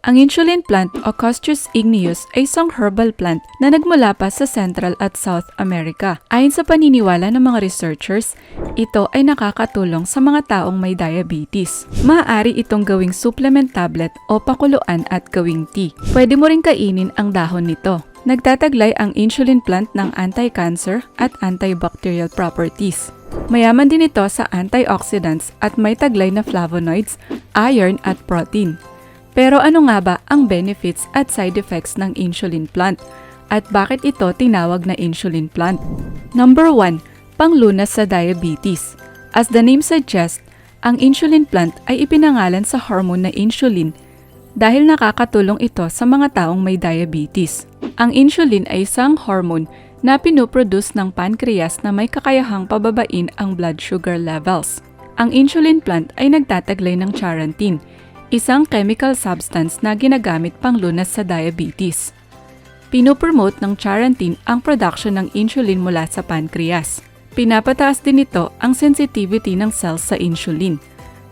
Ang insulin plant o Costus igneus ay isang herbal plant na nagmula pa sa Central at South America. Ayon sa paniniwala ng mga researchers, ito ay nakakatulong sa mga taong may diabetes. Maaari itong gawing supplement tablet o pakuluan at gawing tea. Pwede mo ring kainin ang dahon nito. Nagtataglay ang insulin plant ng anti-cancer at antibacterial properties. Mayaman din ito sa antioxidants at may taglay na flavonoids, iron at protein. Pero ano nga ba ang benefits at side effects ng insulin plant? At bakit ito tinawag na insulin plant? Number 1. Panglunas sa diabetes. As the name suggests, ang insulin plant ay ipinangalan sa hormone na insulin dahil nakakatulong ito sa mga taong may diabetes. Ang insulin ay isang hormone na pinuproduce ng pancreas na may kakayahang pababain ang blood sugar levels. Ang insulin plant ay nagtataglay ng charantin, isang chemical substance na ginagamit panglunas sa diabetes. Pinopromote ng charantin ang production ng insulin mula sa pancreas. Pinapataas din ito ang sensitivity ng cells sa insulin.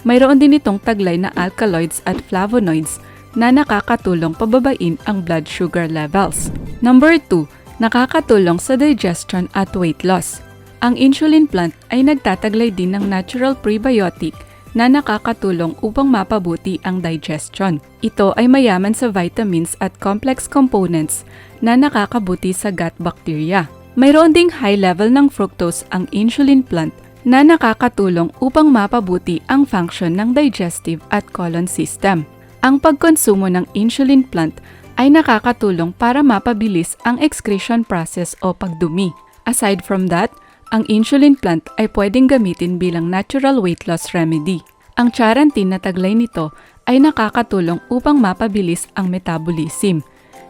Mayroon din itong taglay na alkaloids at flavonoids na nakakatulong pababain ang blood sugar levels. Number 2. Nakakatulong sa digestion at weight loss. Ang insulin plant ay nagtataglay din ng natural prebiotic na nakakatulong upang mapabuti ang digestion. Ito ay mayaman sa vitamins at complex components na nakakabuti sa gut bacteria. Mayroon ding high level ng fructose ang insulin plant na nakakatulong upang mapabuti ang function ng digestive at colon system. Ang pagkonsumo ng insulin plant ay nakakatulong para mapabilis ang excretion process o pagdumi. Aside from that, ang insulin plant ay pwedeng gamitin bilang natural weight loss remedy. Ang charantin na taglay nito ay nakakatulong upang mapabilis ang metabolism.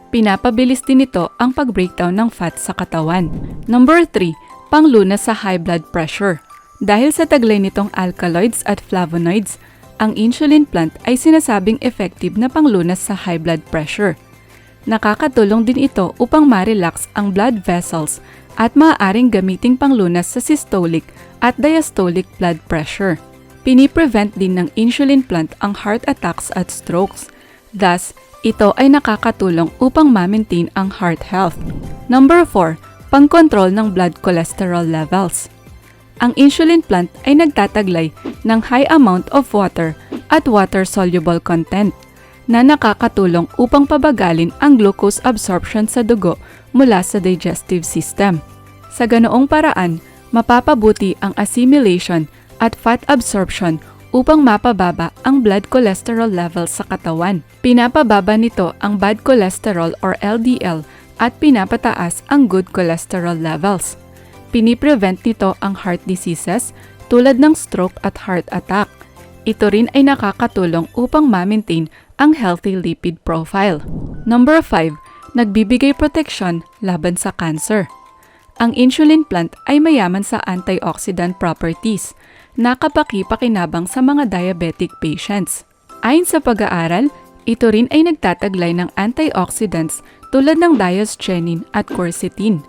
Pinapabilis din ito ang pag-breakdown ng fat sa katawan. Number 3. Panglunas sa high blood pressure. Dahil sa taglay nitong alkaloids at flavonoids, ang insulin plant ay sinasabing effective na panglunas sa high blood pressure. Nakakatulong din ito upang ma-relax ang blood vessels at maaaring gamiting panglunas sa systolic at diastolic blood pressure. Piniprevent din ng insulin plant ang heart attacks at strokes. Thus, ito ay nakakatulong upang ma-maintain ang heart health. Number 4. Pangkontrol ng blood cholesterol levels. Ang insulin plant ay nagtataglay ng high amount of water at water-soluble content na nakakatulong upang pabagalin ang glucose absorption sa dugo mula sa digestive system. Sa ganoong paraan, mapapabuti ang assimilation at fat absorption upang mapababa ang blood cholesterol levels sa katawan. Pinapababa nito ang bad cholesterol or LDL at pinapataas ang good cholesterol levels. Piniprevent nito ang heart diseases tulad ng stroke at heart attack. Ito rin ay nakakatulong upang ma-maintain ang healthy lipid profile. Number 5. Nagbibigay proteksyon laban sa cancer. Ang insulin plant ay mayaman sa antioxidant properties na kapaki-pakinabang sa mga diabetic patients. Ayon sa pag-aaral, ito rin ay nagtataglay ng antioxidants tulad ng diasgenin at quercetin.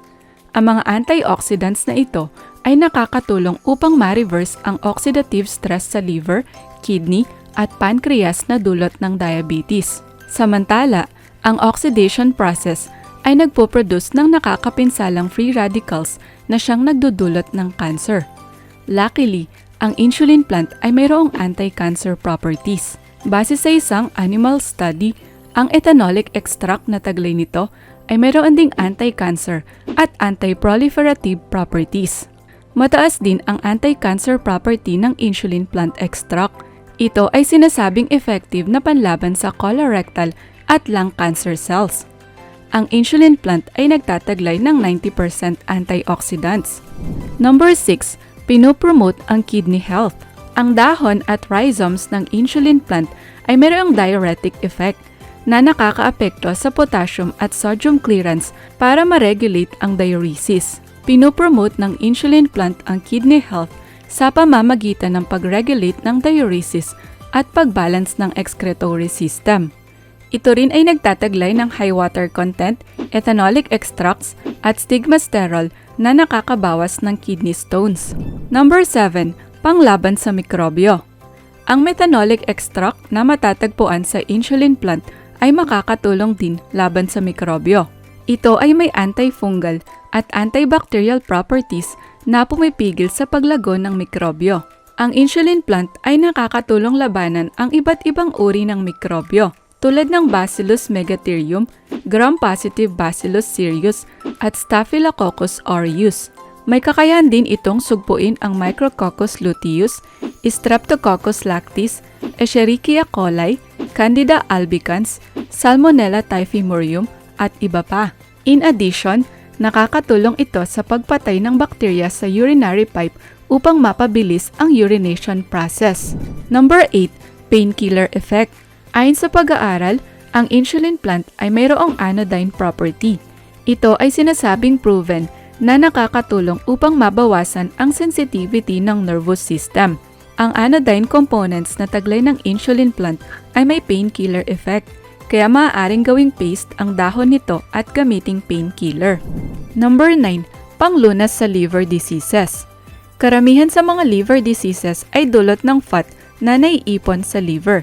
Ang mga antioxidants na ito ay nakakatulong upang ma-reverse ang oxidative stress sa liver, kidney, at pancreas na dulot ng diabetes. Samantala, ang oxidation process ay nagpo-produce ng nakakapinsalang free radicals na siyang nagdudulot ng cancer. Luckily, ang insulin plant ay mayroong anti-cancer properties. Base sa isang animal study, ang ethanolic extract na taglay nito ay mayroon ding anti-cancer at anti-proliferative properties. Mataas din ang anti-cancer property ng insulin plant extract. Ito ay sinasabing effective na panlaban sa colorectal at lung cancer cells. Ang insulin plant ay nagtataglay ng 90% antioxidants. Number 6. Pinopromote ang kidney health. Ang dahon at rhizomes ng insulin plant ay mayroong diuretic effect na nakakaapekto sa potassium at sodium clearance para ma-regulate ang diuresis. Pinopromote ng insulin plant ang kidney health sa pamamagitan ng pag-regulate ng diuresis at pag-balance ng excretory system. Ito rin ay nagtataglay ng high water content, ethanolic extracts at stigmasterol na nakakabawas ng kidney stones. Number 7. Panglaban sa mikrobyo. Ang methanolic extract na matatagpuan sa insulin plant ay makakatulong din laban sa mikrobyo. Ito ay may antifungal at antibacterial properties na pumipigil sa paglago ng mikrobyo. Ang insulin plant ay nakakatulong labanan ang iba't ibang uri ng mikrobyo tulad ng Bacillus megatherium, gram-positive Bacillus cereus at Staphylococcus aureus. May kakayahan din itong sugpuin ang Micrococcus luteus, Streptococcus lactis, Escherichia coli, Candida albicans, Salmonella typhimurium at iba pa. In addition, nakakatulong ito sa pagpatay ng bakterya sa urinary pipe upang mapabilis ang urination process. Number 8. Painkiller effect. Ayon sa pag-aaral, ang insulin plant ay mayroong anodyne property. Ito ay sinasabing proven na nakakatulong upang mabawasan ang sensitivity ng nervous system. Ang anodyne components na taglay ng insulin plant ay may painkiller effect, kaya maaaring gawing paste ang dahon nito at gamiting painkiller. Number 9. Panglunas sa liver diseases. Karamihan sa mga liver diseases ay dulot ng fat na naiipon sa liver.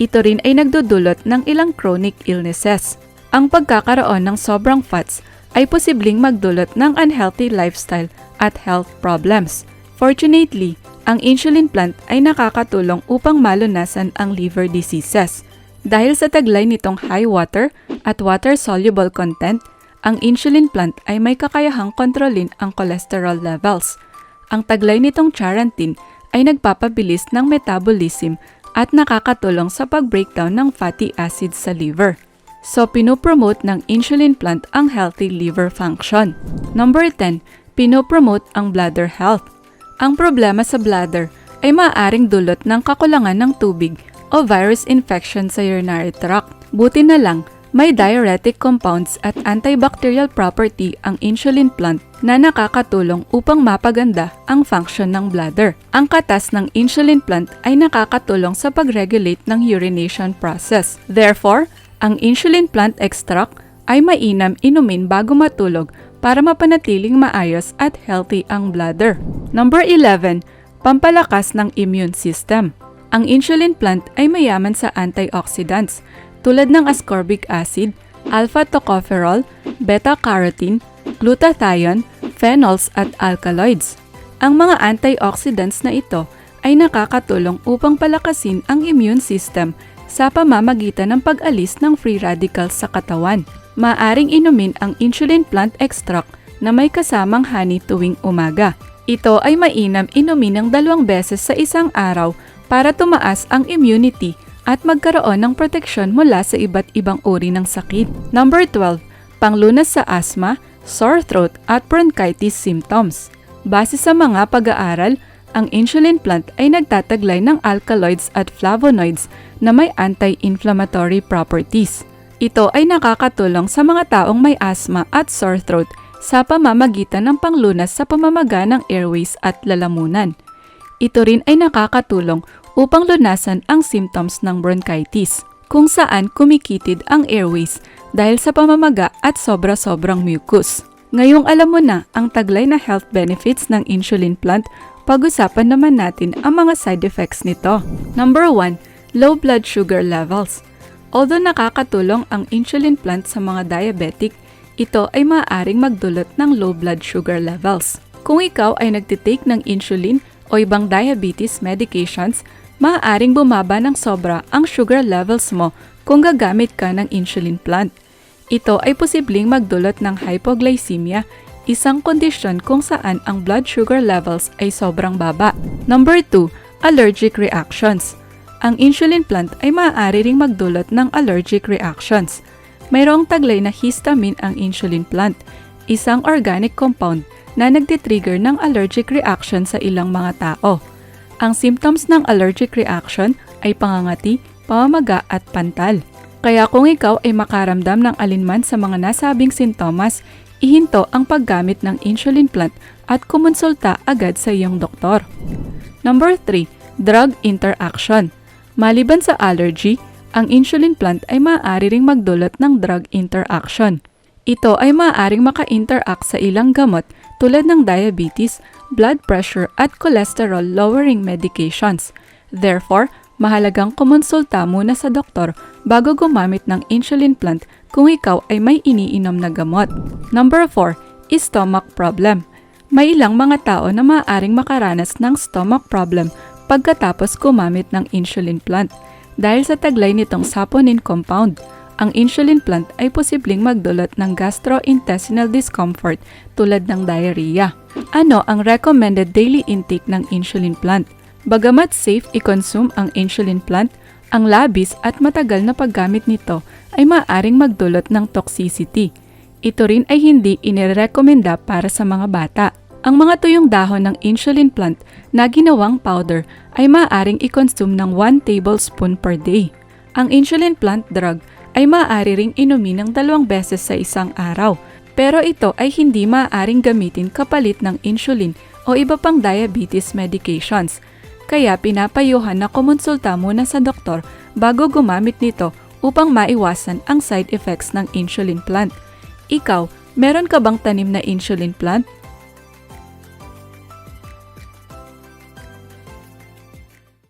Ito rin ay nagdudulot ng ilang chronic illnesses. Ang pagkakaroon ng sobrang fats ay posibleng magdulot ng unhealthy lifestyle at health problems. Fortunately, ang insulin plant ay nakakatulong upang malunasan ang liver diseases. Dahil sa taglay nitong high water at water-soluble content, ang insulin plant ay may kakayahang kontrolin ang cholesterol levels. Ang taglay nitong charantin ay nagpapabilis ng metabolism at nakakatulong sa pag-breakdown ng fatty acids sa liver. So, pinopromote ng insulin plant ang healthy liver function. Number 10. Pinopromote ang bladder health. Ang problema sa bladder ay maaaring dulot ng kakulangan ng tubig o virus infection sa urinary tract. Buti na lang, may diuretic compounds at antibacterial property ang insulin plant na nakakatulong upang mapaganda ang function ng bladder. Ang katas ng insulin plant ay nakakatulong sa pag-regulate ng urination process. Therefore, ang insulin plant extract ay mainam inumin bago matulog para mapanatiling maayos at healthy ang bladder. Number 11. Pampalakas ng immune system. Ang insulin plant ay mayaman sa antioxidants tulad ng ascorbic acid, alpha-tocopherol, beta-carotene, glutathione, phenols at alkaloids. Ang mga antioxidants na ito ay nakakatulong upang palakasin ang immune system sa pamamagitan ng pag-alis ng free radicals sa katawan. Maaring inumin ang insulin plant extract na may kasamang honey tuwing umaga. Ito ay mainam inumin ng 2 beses sa isang araw para tumaas ang immunity at magkaroon ng proteksyon mula sa iba't ibang uri ng sakit. Number 12. Panglunas sa asthma, sore throat at bronchitis symptoms. Base sa mga pag-aaral, ang insulin plant ay nagtataglay ng alkaloids at flavonoids na may anti-inflammatory properties. Ito ay nakakatulong sa mga taong may asthma at sore throat sa pamamagitan ng panglunas sa pamamaga ng airways at lalamunan. Ito rin ay nakakatulong upang lunasan ang symptoms ng bronchitis, kung saan kumikitid ang airways dahil sa pamamaga at sobra-sobrang mucus. Ngayong alam mo na ang taglay na health benefits ng insulin plant, pag-usapan naman natin ang mga side effects nito. Number 1. Low blood sugar levels. Although nakakatulong ang insulin plant sa mga diabetic, ito ay maaaring magdulot ng low blood sugar levels. Kung ikaw ay nagtitake ng insulin o ibang diabetes medications, maaaring bumaba ng sobra ang sugar levels mo kung gagamit ka ng insulin plant. Ito ay posibleng magdulot ng hypoglycemia, isang kondisyon kung saan ang blood sugar levels ay sobrang baba. Number 2. Allergic reactions. Ang insulin plant ay maaari ring magdulot ng allergic reactions. Mayroong taglay na histamine ang insulin plant, isang organic compound na nagtitrigger ng allergic reaction sa ilang mga tao. Ang symptoms ng allergic reaction ay pangangati, pamamaga at pantal. Kaya kung ikaw ay makaramdam ng alinman sa mga nasabing sintomas, ihinto ang paggamit ng insulin plant at kumonsulta agad sa iyong doktor. Number 3. Drug interaction. Maliban sa allergy, ang insulin plant ay maaari ring magdulot ng drug interaction. Ito ay maaaring maka-interact sa ilang gamot tulad ng diabetes, blood pressure at cholesterol-lowering medications. Therefore, Mahalagang kumonsulta muna sa doktor bago gumamit ng insulin plant kung ikaw ay may iniinom na gamot. Number 4, stomach problem. May ilang mga tao na maaaring makaranas ng stomach problem pagkatapos gumamit ng insulin plant. Dahil sa taglay nitong saponin compound, ang insulin plant ay posibleng magdulot ng gastrointestinal discomfort tulad ng diarrhea. Ano ang recommended daily intake ng insulin plant? Bagamat safe i-consume ang insulin plant, ang labis at matagal na paggamit nito ay maaaring magdulot ng toxicity. Ito rin ay hindi inirekomenda para sa mga bata. Ang mga tuyong dahon ng insulin plant na ginawang powder ay maaaring i-consume ng 1 tablespoon per day. Ang insulin plant drug ay maaari ring inumin ng 2 beses sa isang araw, pero ito ay hindi maaaring gamitin kapalit ng insulin o iba pang diabetes medications. Kaya pinapayuhan na kumonsulta muna sa doktor bago gumamit nito upang maiwasan ang side effects ng insulin plant. Ikaw, meron ka bang tanim na insulin plant?